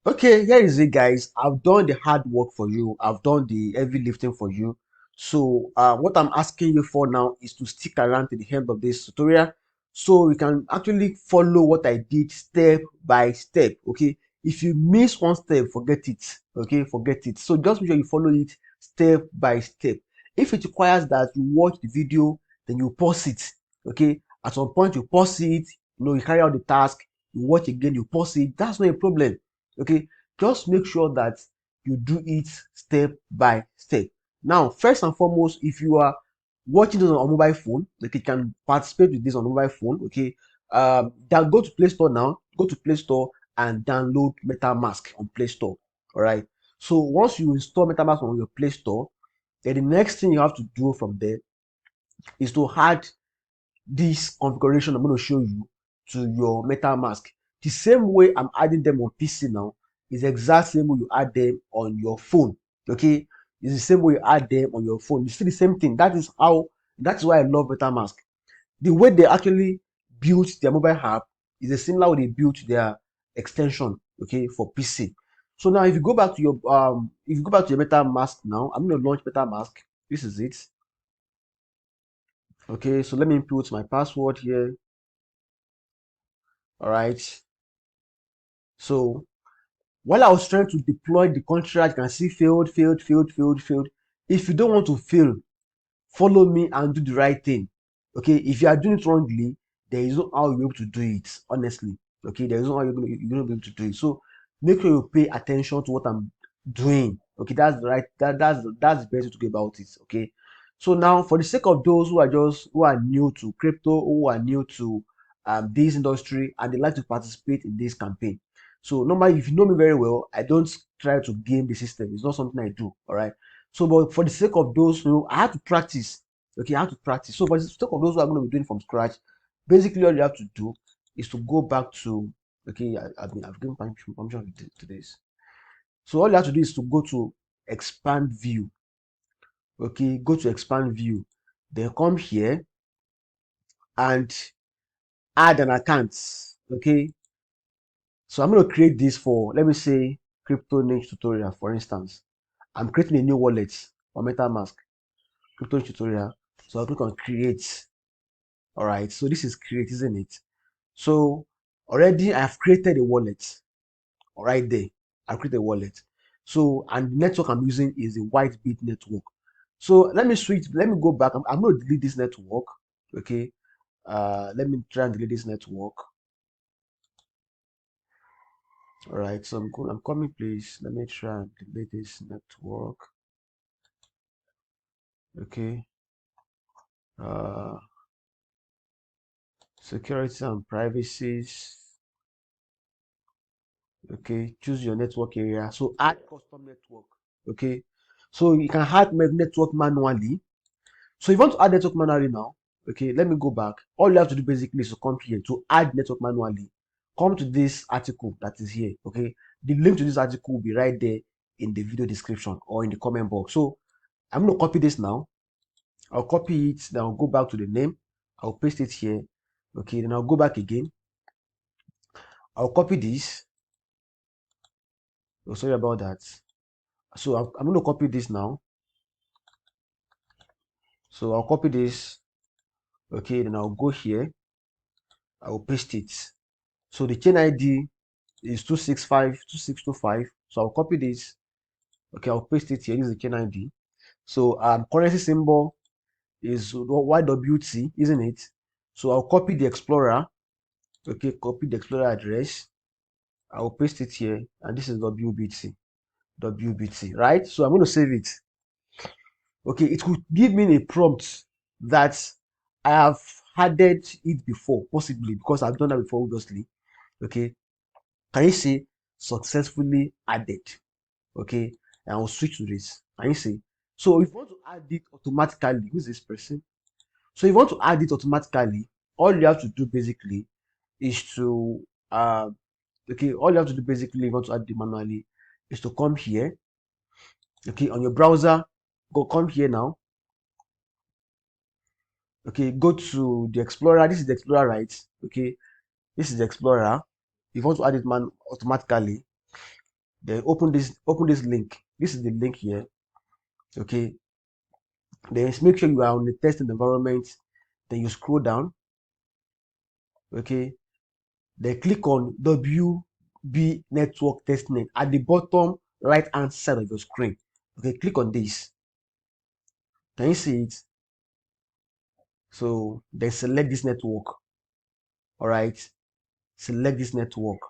Okay, here is it, guys. I've done the hard work for you. I've done the heavy lifting for you. So what I'm asking you for now is to stick around to the end of this tutorial so you can actually follow what I did step by step. Okay, if you miss one step, forget it. Okay, forget it. So just make sure you follow it step by step. If it requires that you watch the video, then you pause it. Okay, at some point you pause it. You carry out the task. You watch again, you pause it. That's not a problem. Okay, just make sure that you do it step by step. Now, first and foremost, if you are watching this on mobile phone, like you can participate with this on mobile phone. Okay, then go to Play Store now. Go to Play Store and download MetaMask on Play Store. All right. So once you install MetaMask on your Play Store, then the next thing you have to do from there is to add this configuration I'm going to show you to your MetaMask. The same way I'm adding them on PC now is the exact same way you add them on your phone. Okay, it's the same way you add them on your phone. You see the same thing. That's why I love MetaMask. The way they actually built their mobile app is a similar way they built their extension, okay, for PC. So now if you go back to your MetaMask now, I'm going to launch MetaMask. This is it. Okay, so let me input my password here. All right. So while I was trying to deploy the contract, you can see failed, failed, failed, failed, failed. If you don't want to fail, follow me and do the right thing. Okay, if you are doing it wrongly, there is no how you'll be able to do it. Honestly, okay, there is no how you're gonna be able to do it. So make sure you pay attention to what I'm doing. Okay, that's the right. That's the best way to go about it. Okay, so now for the sake of those who are new to crypto, who are new to this industry, and they like to participate in this campaign. So normally, if you know me very well, I don't try to game the system. It's not something I do. All right. So, but for the sake of those who I had to practice, okay, I had to practice. So, for the sake of those who are going to be doing from scratch, basically all you have to do is to go back to, okay, I've given permission to this. So, all you have to do is to go to expand view, okay, go to expand view, then come here and add an account, okay. So, I'm going to create this for, let me say, crypto niche tutorial, for instance. I'm creating a new wallet for MetaMask, crypto niche tutorial. So, I'll click on create. All right, so this is create, isn't it? So already I've created a wallet. All right, there I've created a wallet. So, and the network I'm using is the Whitebit network. So let me switch, let me go back. I'm going to delete this network. Okay, let me try and delete this network. All right, so I'm coming, please. Let me try and delete this network. Okay, uh security and privacy. Okay, choose your network area. So add custom network. Okay, so you can add network manually. So if you want to add network manually now, okay, let me go back. All you have to do basically is to come here to add network manually. Come to this article that is here. Okay, the link to this article will be right there in the video description or in the comment box. So I'm going to copy this now. I'll copy it, then I'll go back to the name. I'll paste it here. Okay, then I'll go back again. I'll copy this. Oh, sorry about that. So I'm going to copy this now. So I'll copy this. Okay, then I'll go here. I'll paste it. So the chain ID is 2652625. So I'll copy this. Okay, I'll paste it here. This is the chain ID. So currency symbol is YWT, isn't it? So I'll copy the Explorer. Okay, copy the Explorer address. I'll paste it here, and this is WBT. WBT, right? So I'm going to save it. Okay, it could give me a prompt that I have added it before, possibly because I've done that before, obviously. Okay, can you see successfully added? Okay, and I'll switch to this. Can you see? So if you want to add it automatically, who's this person? So if you want to add it automatically, all you have to do basically is to okay, all you have to do basically if you want to add it manually is to come here. Okay, on your browser, come here now. Okay, go to the Explorer. This is the Explorer, right? Okay, this is the Explorer. If you want to add it automatically, Then open this link. This is the link here. Okay. Then make sure you are on the testing environment. Then you scroll down. Okay. Then click on WB Network Testnet at the bottom right hand side of your screen. Okay, click on this. Can you see it? So then select this network. All right, select this network.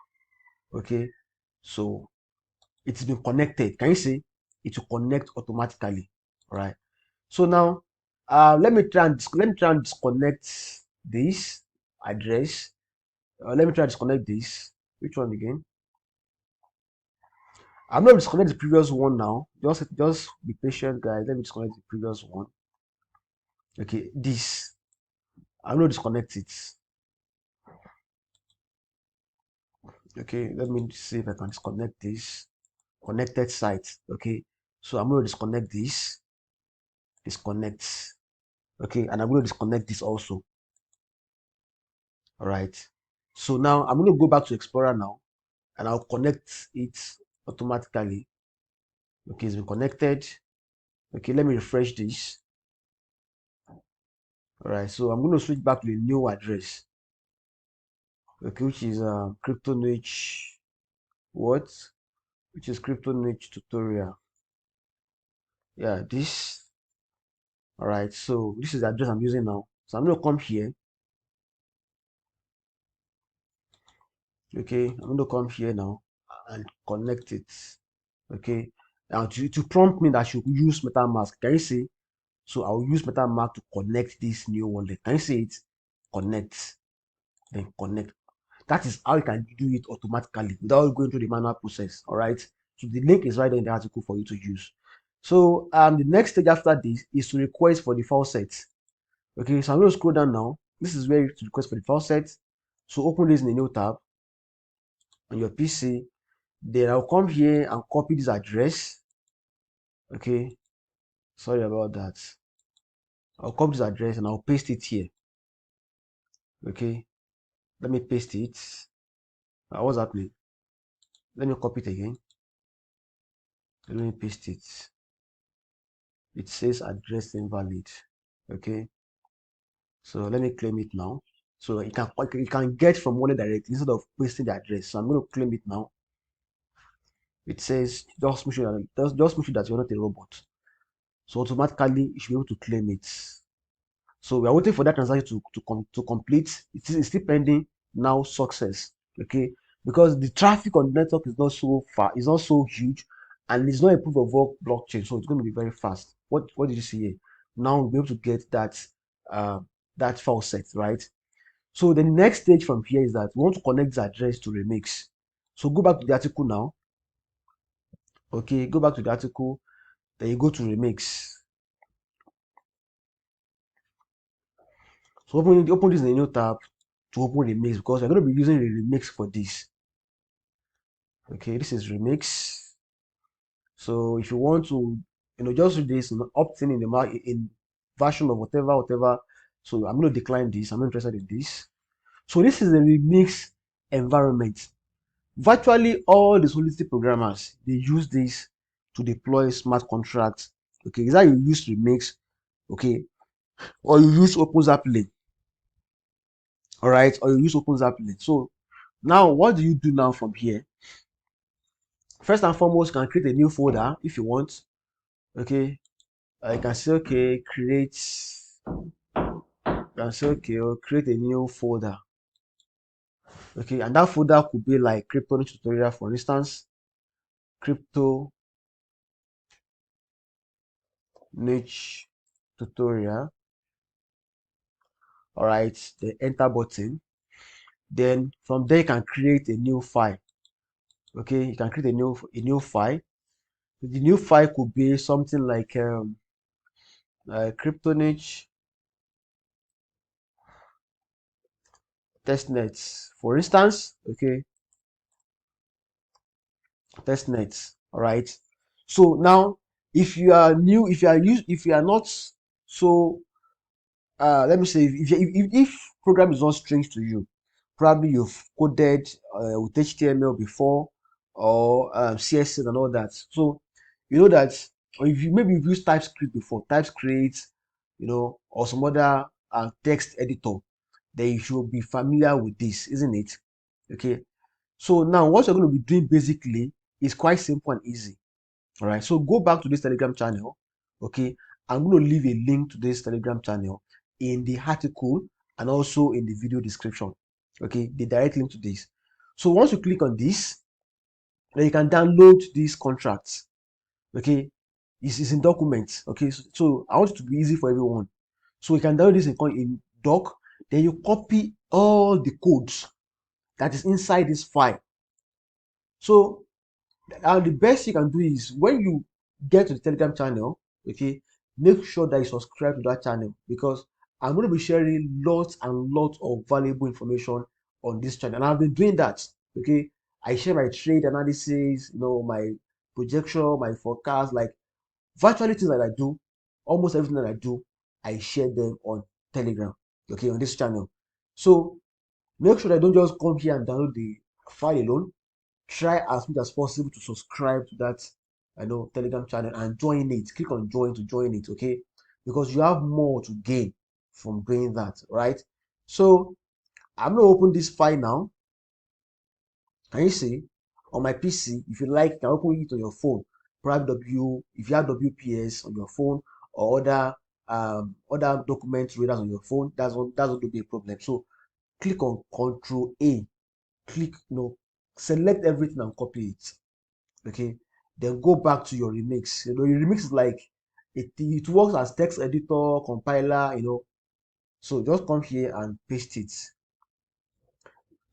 Okay, so it's been connected. Can you see? It will connect automatically. All right. So now, let me try and disconnect this address. Let me try and disconnect this. Which one again? I'm not disconnect the previous one now. Just be patient, guys. Let me disconnect the previous one. Okay, this. I'm not disconnect it. Okay, let me see if I can disconnect this connected site. Okay, so I'm going to disconnect this. Disconnect. Okay, and I'm going to disconnect this also. All right. So now I'm going to go back to Explorer now, and I'll connect it automatically. Okay, it's been connected. Okay, let me refresh this. All right, so I'm going to switch back to the new address. Okay, which is crypto niche what? Which is crypto niche tutorial. Yeah, this. All right, so this is the address I'm using now. So I'm going to come here. Okay, I'm going to come here now and connect it. Okay, now to prompt me that I should use MetaMask. Can you see? So I'll use MetaMask to connect this new wallet. Can you see it? Connect, then connect. That is how you can do it automatically without going through the manual process. All right. So the link is right there in the article for you to use. So the next stage after this is to request for the file set. Okay, so I'm going to scroll down now. This is where you request for the file set. So open this in a new tab on your PC. Then I'll come here and copy this address. Okay, sorry about that. I'll copy this address and I'll paste it here. Okay, let me paste it. What's happening? Let me copy it again. Let me paste it. It says address invalid. Okay, so let me claim it now. So you can get from wallet directly instead of pasting the address. So I'm going to claim it now. It says just make sure that you're not a robot. So automatically you should be able to claim it. So we are waiting for that transaction to complete. It is still pending now success. Okay, because the traffic on the network is not so far, it's not so huge, and it's not a proof of work blockchain, so it's going to be very fast. What did you see here? Now we'll be able to get uh, that file set, right? So the next stage from here is that we want to connect the address to Remix. So go back to the article now. Okay, go back to the article. Then you go to Remix. So open this in a new tab to open Remix because we're going to be using the Remix for this. Okay, this is Remix. So if you want to, just do this, opt in the market in version of whatever. So I'm going to decline this. I'm not interested in this. So this is a Remix environment. Virtually all the Solidity programmers, they use this to deploy smart contracts. Okay, is that you use Remix, okay, or you use OpenZapply, all right, or you use OpenZapply. So now, what do you do now from here? First and foremost, you can create a new folder if you want. Okay, I can say okay, create. You can say okay, or create a new folder. Okay, and that folder could be like crypto tutorial, for instance, crypto niche tutorial. All right, the enter button. Then from there you can create a new file. Okay, you can create a new file. The new file could be something like crypto niche testnet, for instance. Okay, testnet. All right. So now, if you are new, if you are not so let me say if program is not strange to you, probably you've coded with HTML before, or CSS and all that. So you know that, or if you maybe you've used TypeScript before, TypeScript, or some other text editor, then you should be familiar with this, isn't it? Okay. So now what you're going to be doing basically is quite simple and easy. All right. So go back to this Telegram channel. Okay. I'm going to leave a link to this Telegram channel in the article and also in the video description. Okay. The direct link to this. So once you click on this, then you can download these contracts. Okay. It's in documents. Okay. So I want it to be easy for everyone. So you can download this in doc. Then you copy all the codes that is inside this file. So the best you can do is when you get to the Telegram channel, okay, make sure that you subscribe to that channel, because I'm going to be sharing lots and lots of valuable information on this channel, and I've been doing that. Okay, I share my trade analysis, my projection, my forecast, like virtually things that I do, almost everything that I do, I share them on Telegram. Okay, on this channel. So make sure that you don't just come here and download the file alone. Try as much as possible to subscribe to that Telegram channel and join it. Click on join to join it, okay? Because you have more to gain from doing that, right? So I'm gonna open this file now. Can you see on my PC? If you like, you can open it on your phone. Probably if you have WPS on your phone, or other document readers on your phone, that's not going to be a problem. So click on Control A. Click, select everything and copy it. Okay, then go back to your remix. Your remix is like it works as text editor, compiler. So just come here and paste it.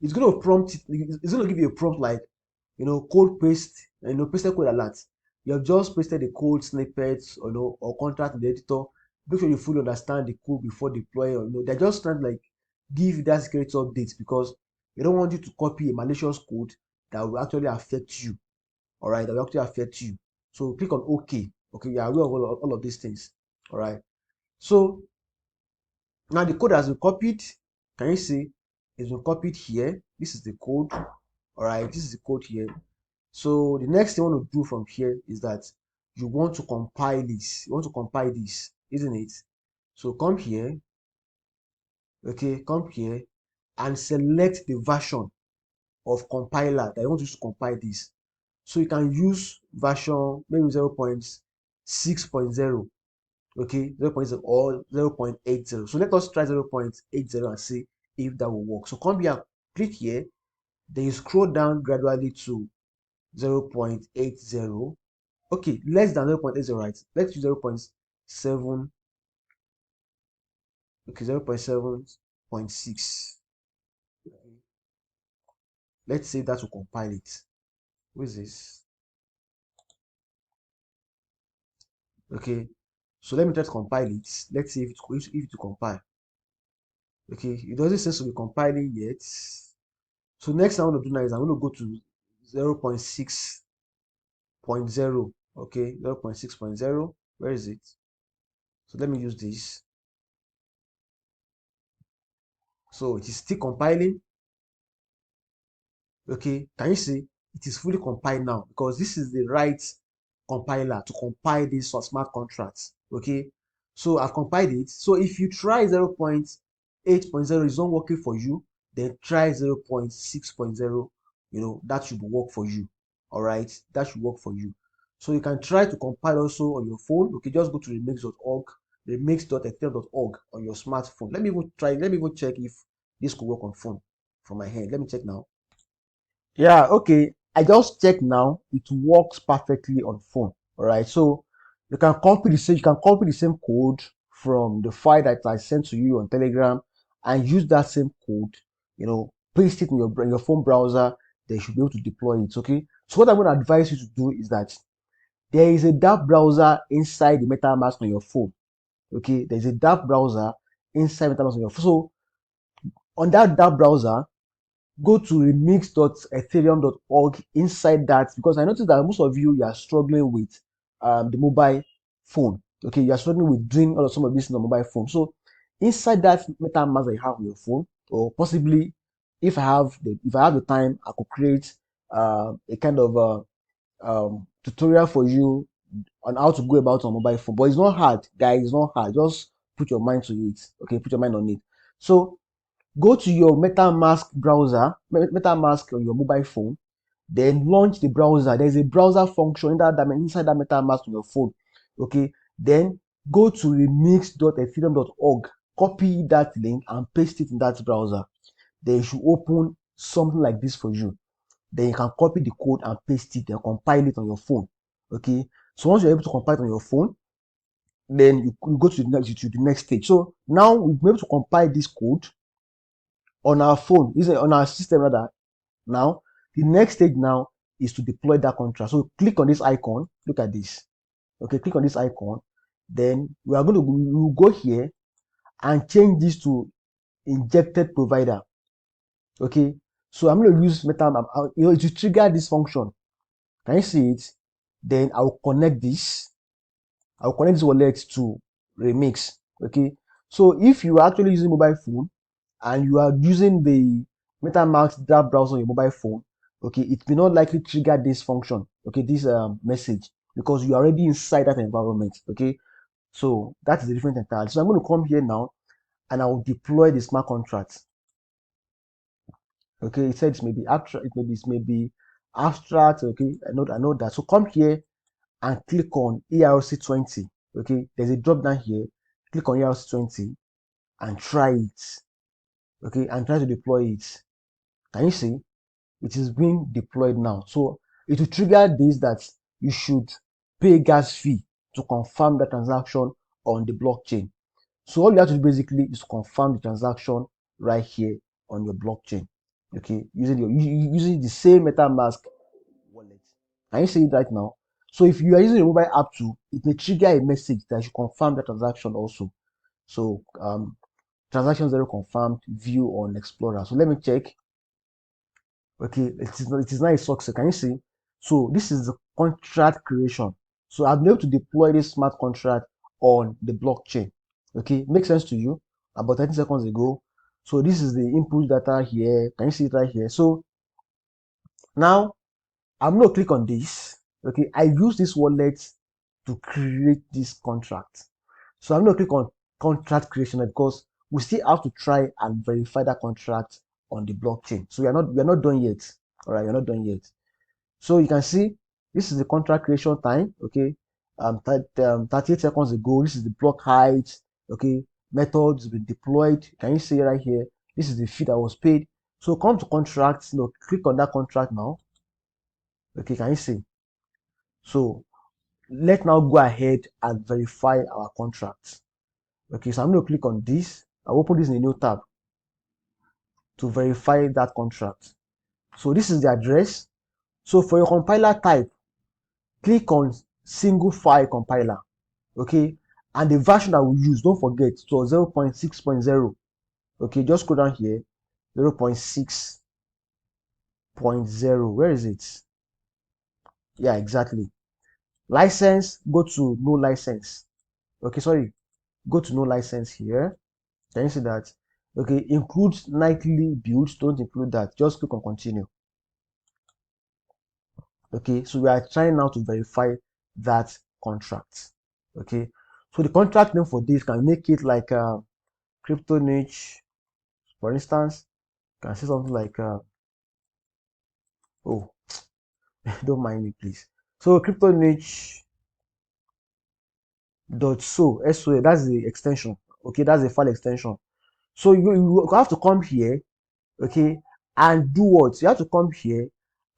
It's going to prompt it. It's going to give you a prompt like, code paste, pasted code alert. You have just pasted the code snippets, or contract in the editor. Make sure you fully understand the code before deploying. They're just trying to like give you that security updates, because they don't want you to copy a malicious code that will actually affect you. All right, that will actually affect you. So click on OK. Okay, you are aware of all of these things. All right. So now the code has been copied. Can you see? It's been copied here. This is the code. All right, this is the code here. So the next thing you want to do from here is that you want to compile this. You want to compile this, isn't it? So come here. Okay, come here and select the version of compiler that you want to use to compile this. So you can use version maybe 0.6.0, okay, 0.0 or 0.80. So let us try 0.80 and see if that will work. So come here, click here, then you scroll down gradually to 0.80. Okay, less than 0.80, right? Let's use 0.7. Okay, 0.7.6. Let's say that will compile it. What is this? Okay, so let me try to compile it. Let's see if it will compile. Okay, it doesn't seem to be compiling yet. So next thing I want to do now is I'm going to go to 0.6.0. Okay, 0.6.0. Where is it? So let me use this. So it is still compiling. Okay, can you see? It is fully compiled now, because this is the right compiler to compile these smart contracts. Okay, so I've compiled it. So if you try 0.8.0 is not working for you, then try 0.6.0. That should work for you. All right, that should work for you. So you can try to compile also on your phone. Okay, just go to remix.org, remix.ethereum.org on your smartphone. Let me even check if this could work on phone from my hand. Let me check now. Yeah, okay. I just checked now. It works perfectly on phone. All right. So you can copy the same code from the file that I sent to you on Telegram and use that same code, paste it in your phone browser. They should be able to deploy it. Okay. So what I'm going to advise you to do is that there is a dark browser inside the MetaMask on your phone. Okay. There's a dark browser inside MetaMask on your phone. So on that dark browser, go to remix.ethereum.org inside that, because I noticed that most of you are struggling with the mobile phone. Okay, you are struggling with doing some of this on the mobile phone. So inside that MetaMask that you have on your phone, or possibly if I have the time, I could create a kind of tutorial for you on how to go about on mobile phone. But it's not hard, guys. It's not hard. Just put your mind to it. Okay, put your mind on it. So go to your MetaMask browser, MetaMask on your mobile phone. Then launch the browser. There's a browser function inside that MetaMask on your phone. Okay. Then go to remix.ethereum.org. Copy that link and paste it in that browser. Then you should open something like this for you. Then you can copy the code and paste it and compile it on your phone. Okay. So once you're able to compile it on your phone, then you go to the next stage. So now we've been able to compile this code on our phone, on our system rather. Now, the next stage now is to deploy that contract. So click on this icon. Look at this. Okay, click on this icon. Then we will go here and change this to injected provider. Okay, so I'm going to use MetaMask. It will trigger this function. Can you see it? Then I'll connect this. I'll connect this wallet to Remix. Okay, so if you are actually using mobile phone and you are using the MetaMask draft browser on your mobile phone, okay, it may not likely trigger this function, okay, this message, because you are already inside that environment. Okay, so that is a different entirely. So I'm going to come here now and I will deploy the smart contract. Okay, it said it may be abstract, it may be abstract. Okay, I know that. So come here and click on ERC20. Okay, there's a drop down here. Click on ERC20 and try it. Okay, and try to deploy it. Can you see? It is being deployed now. So it will trigger this that you should pay gas fee to confirm the transaction on the blockchain. So all you have to do basically is to confirm the transaction right here on your blockchain. Okay, using the same MetaMask wallet. Can you see it right now? So if you are using a mobile app too, it may trigger a message that you confirm the transaction also. So transaction zero confirmed, view on Explorer. So let me check. Okay, it is not a success. Can you see? So this is the contract creation. So I've been able to deploy this smart contract on the blockchain. Okay, makes sense to you? About 30 seconds ago. So this is the input data here. Can you see it right here? So now I'm going to click on this. Okay, I use this wallet to create this contract. So I'm going to click on contract creation because we still have to try and verify that contract on the blockchain. So we are not done yet. All right, we're not done yet. So you can see this is the contract creation time. Okay, 38 seconds ago. This is the block height. Okay, methods been deployed. Can you see right here? This is the fee that was paid. So come to contracts. Click on that contract now. Okay, can you see? So let's now go ahead and verify our contract. Okay, so I'm going to click on this. I'll open this in a new tab to verify that contract. So this is the address. So for your compiler type, click on single file compiler. Okay, and the version that we use, don't forget, so 0.6.0. Okay, just go down here, 0.6.0. Where is it? Yeah, exactly. License, go to no license. Okay, sorry, go to no license here. Can you see that? Okay, includes nightly builds, don't include that. Just click on continue. Okay, so we are trying now to verify that contract. Okay, so the contract name for this can make it like crypto niche, for instance. Can say something like oh, don't mind me please. So crypto niche dot so, that's the extension. Okay, that's the file extension. So you have to come here, okay, and do what? You have to come here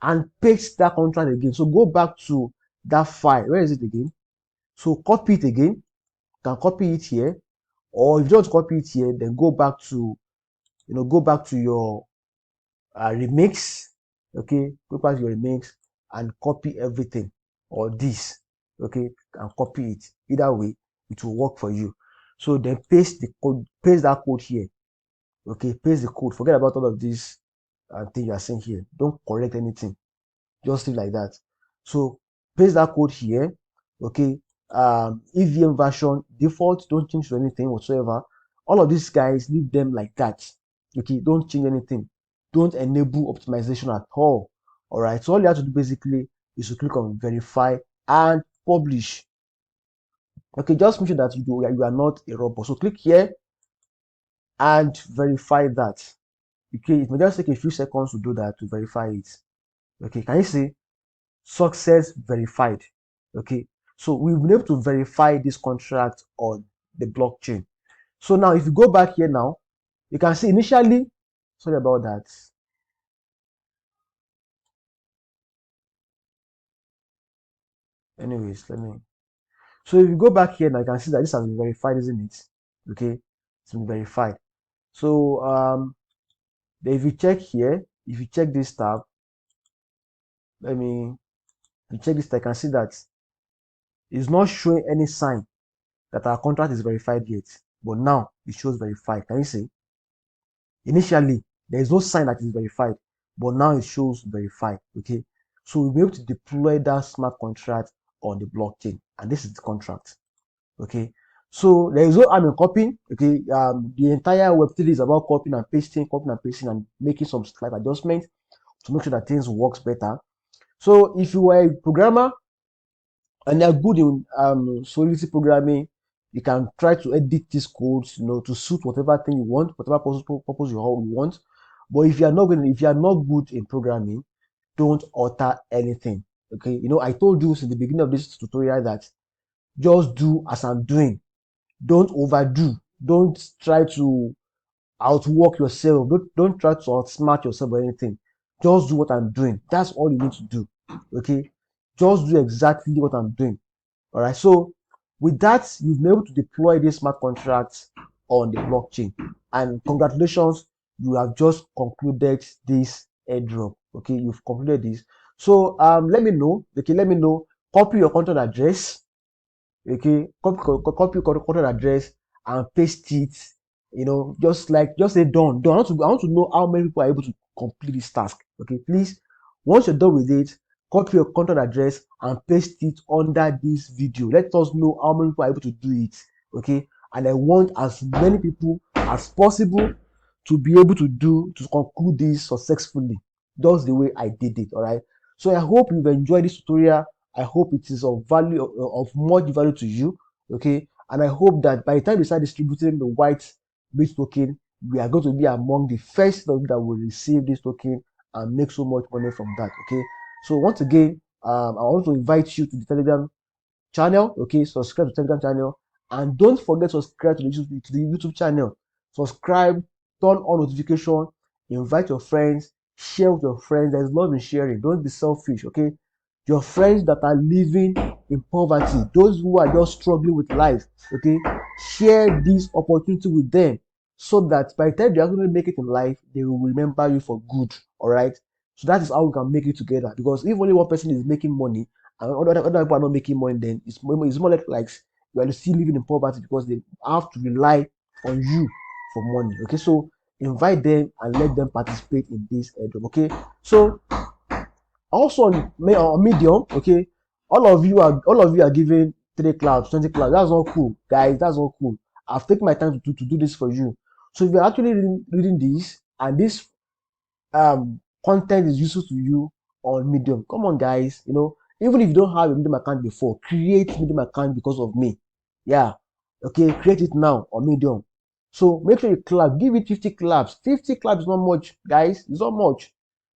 and paste that contract again. So go back to that file. Where is it again? So copy it again. You can copy it here, or if you don't copy it here, then go back to your remix. Okay, go back to your remix and copy everything, or this. Okay, and copy it. Either way, it will work for you. So then paste the code, paste that code here. Okay, paste the code. Forget about all of this thing you are saying here. Don't correct anything. Just leave like that. So paste that code here. Okay, EVM version default. Don't change to anything whatsoever. All of these guys, leave them like that. Okay, don't change anything. Don't enable optimization at all All right, so all you have to do basically is to click on verify and publish. Okay, just make sure that you are not a robot. So click here and verify that. Okay, it may just take a few seconds to do that, to verify it. Okay, can you see success verified? Okay, so we've been able to verify this contract on the blockchain. So now if you go back here now, you can see initially, sorry about that. Anyways, so if you go back here now, you can see that this has been verified, isn't it? Okay, it's been verified. So then if you check here, if you check this tab, let me, if you check this, I can see that it's not showing any sign that our contract is verified yet, but now it shows verified. Can you see? Initially, there is no sign that it is verified, but now it shows verified. Okay, so we'll be able to deploy that smart contract on the blockchain, and this is the contract. Okay, so there is no harm in copying. Okay, the entire Web3 is about copying and pasting, and making some slight adjustments to make sure that things works better. So if you were a programmer and you're good in Solidity programming, you can try to edit these codes, to suit whatever thing you want, whatever purpose you want. But if you are not good in programming, don't alter anything. Okay, I told you since the beginning of this tutorial that just do as I'm doing. Don't overdo. Don't try to outwork yourself. Don't try to outsmart yourself or anything. Just do what I'm doing. That's all you need to do. Okay, just do exactly what I'm doing. All right, so with that, you've been able to deploy this smart contracts on the blockchain, and congratulations, you have just concluded this airdrop. Okay, you've concluded this. So let me know. Okay, let me know. Copy your contact address. Okay, copy your contact address and paste it. Just say done. I want to know how many people are able to complete this task. Okay, please, once you're done with it, copy your contact address and paste it under this video. Let us know how many people are able to do it. Okay, and I want as many people as possible to be able to conclude this successfully, just the way I did it. All right, so I hope you've enjoyed this tutorial. I hope it is of value, of much value to you. Okay, and I hope that by the time we start distributing the Whitebit token, we are going to be among the first that will receive this token and make so much money from that. Okay, so once again, I want to invite you to the Telegram channel. Okay, subscribe to the Telegram channel, and don't forget to subscribe to the YouTube channel. Subscribe, turn on notification, invite your friends, share with your friends. There's love in sharing. Don't be selfish. Okay, your friends that are living in poverty, those who are just struggling with life. Okay, share this opportunity with them, so that by the time they actually make it in life, they will remember you for good. All right, so that is how we can make it together. Because if only one person is making money and other people are not making money, then it's more like you are still living in poverty, because they have to rely on you for money. Okay, so invite them and let them participate in this airdrop. Okay, so also on Medium, okay, all of you are giving 3 claps, 20 claps. That's not cool, guys. That's not cool. I've taken my time to do this for you. So if you're actually reading this, and this content is useful to you on Medium, come on, guys. Even if you don't have a Medium account before, create Medium account because of me. Yeah, okay, create it now on Medium. So make sure you clap. Give it 50 claps. 50 claps is not much, guys. It's not much.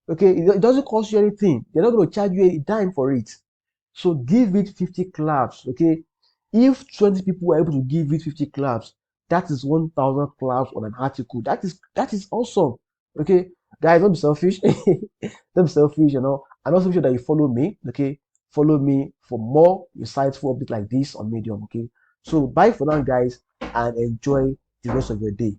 Okay, it doesn't cost you anything. They're not going to charge you a dime for it. So give it 50 claps. Okay, if 20 people were able to give it 50 claps, that is 1,000 claps on an article. That is awesome. Okay, guys, don't be selfish. Don't be selfish, and also make sure that you follow me. Okay, follow me for more insightful updates like this on Medium. Okay, so bye for now, guys, and enjoy the rest of your day.